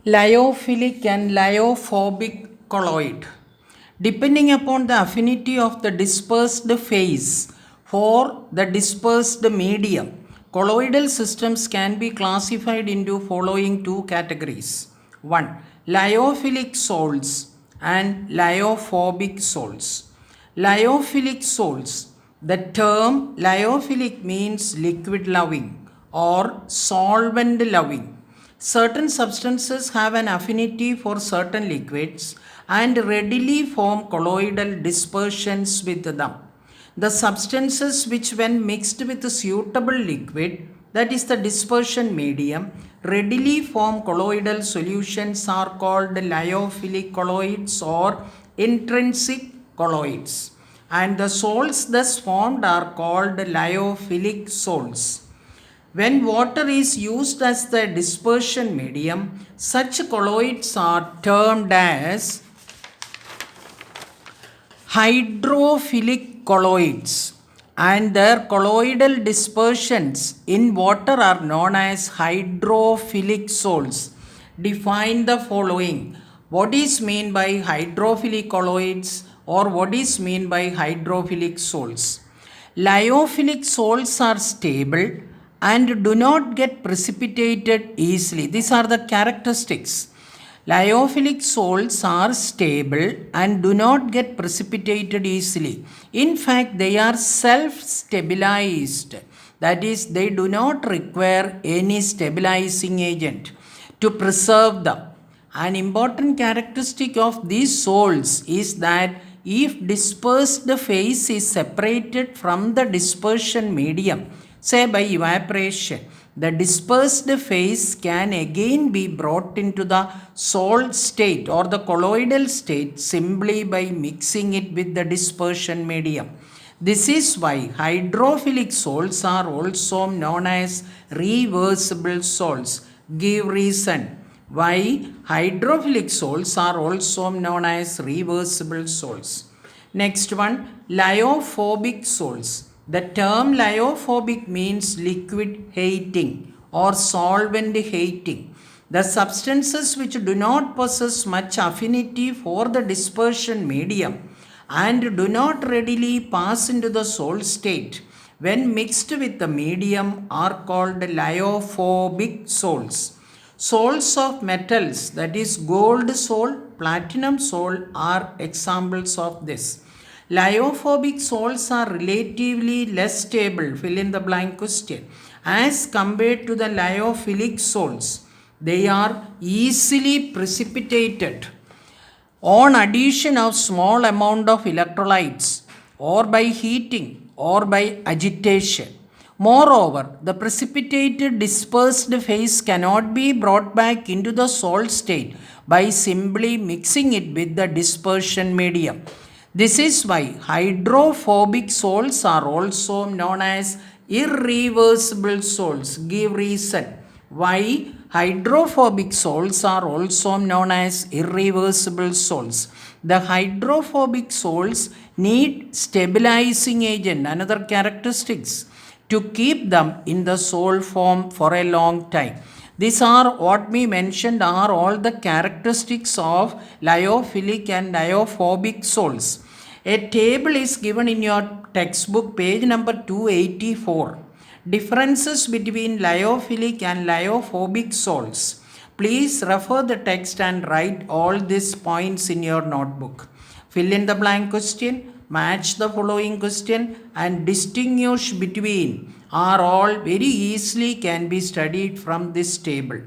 Lyophilic and lyophobic colloid. Depending upon the affinity of the dispersed phase for the dispersed medium, colloidal systems can be classified into following two categories. 1. Lyophilic salts and lyophobic salts. Lyophilic salts. The term lyophilic means liquid loving or solvent loving. Certain substances have an affinity for certain liquids and readily form colloidal dispersions with them. The substances which, when mixed with a suitable liquid, that is the dispersion medium, readily form colloidal solutions are called lyophilic colloids or intrinsic colloids. And the salts thus formed are called lyophilic salts. When water is used as the dispersion medium, such colloids are termed as hydrophilic colloids, and their colloidal dispersions in water are known as hydrophilic salts. Define the following. What is meant by hydrophilic colloids, or what is meant by hydrophilic salts? Lyophilic salts are stable and do not get precipitated easily. These are the characteristics. Lyophilic salts are stable and do not get precipitated easily. In fact, they are self-stabilized. That is, they do not require any stabilizing agent to preserve them. An important characteristic of these salts is that if dispersed phase is separated from the dispersion medium, say by evaporation, the dispersed phase can again be brought into the salt state or the colloidal state simply by mixing it with the dispersion medium. This is why hydrophilic salts are also known as reversible salts. Give reason why hydrophilic salts are also known as reversible salts. Next one, lyophobic salts. The term lyophobic means liquid hating or solvent hating. The substances which do not possess much affinity for the dispersion medium and do not readily pass into the salt state when mixed with the medium are called lyophobic salts. Salts of metals, that is gold salt, platinum salt, are examples of this. Lyophobic salts are relatively less stable, fill in the blank question, as compared to the lyophilic salts. They are easily precipitated on addition of small amount of electrolytes or by heating or by agitation. Moreover, the precipitated dispersed phase cannot be brought back into the salt state by simply mixing it with the dispersion medium. This is why hydrophobic salts are also known as irreversible salts. Give reason why hydrophobic salts are also known as irreversible salts. The hydrophobic salts need stabilizing agent, another characteristics, to keep them in the salt form for a long time. These are what we mentioned are all the characteristics of lyophilic and lyophobic salts. A table is given in your textbook, page number 284. Differences between lyophilic and lyophobic salts. Please refer the text and write all these points in your notebook. Fill in the blank question, match the following question, and distinguish between are all very easily can be studied from this table.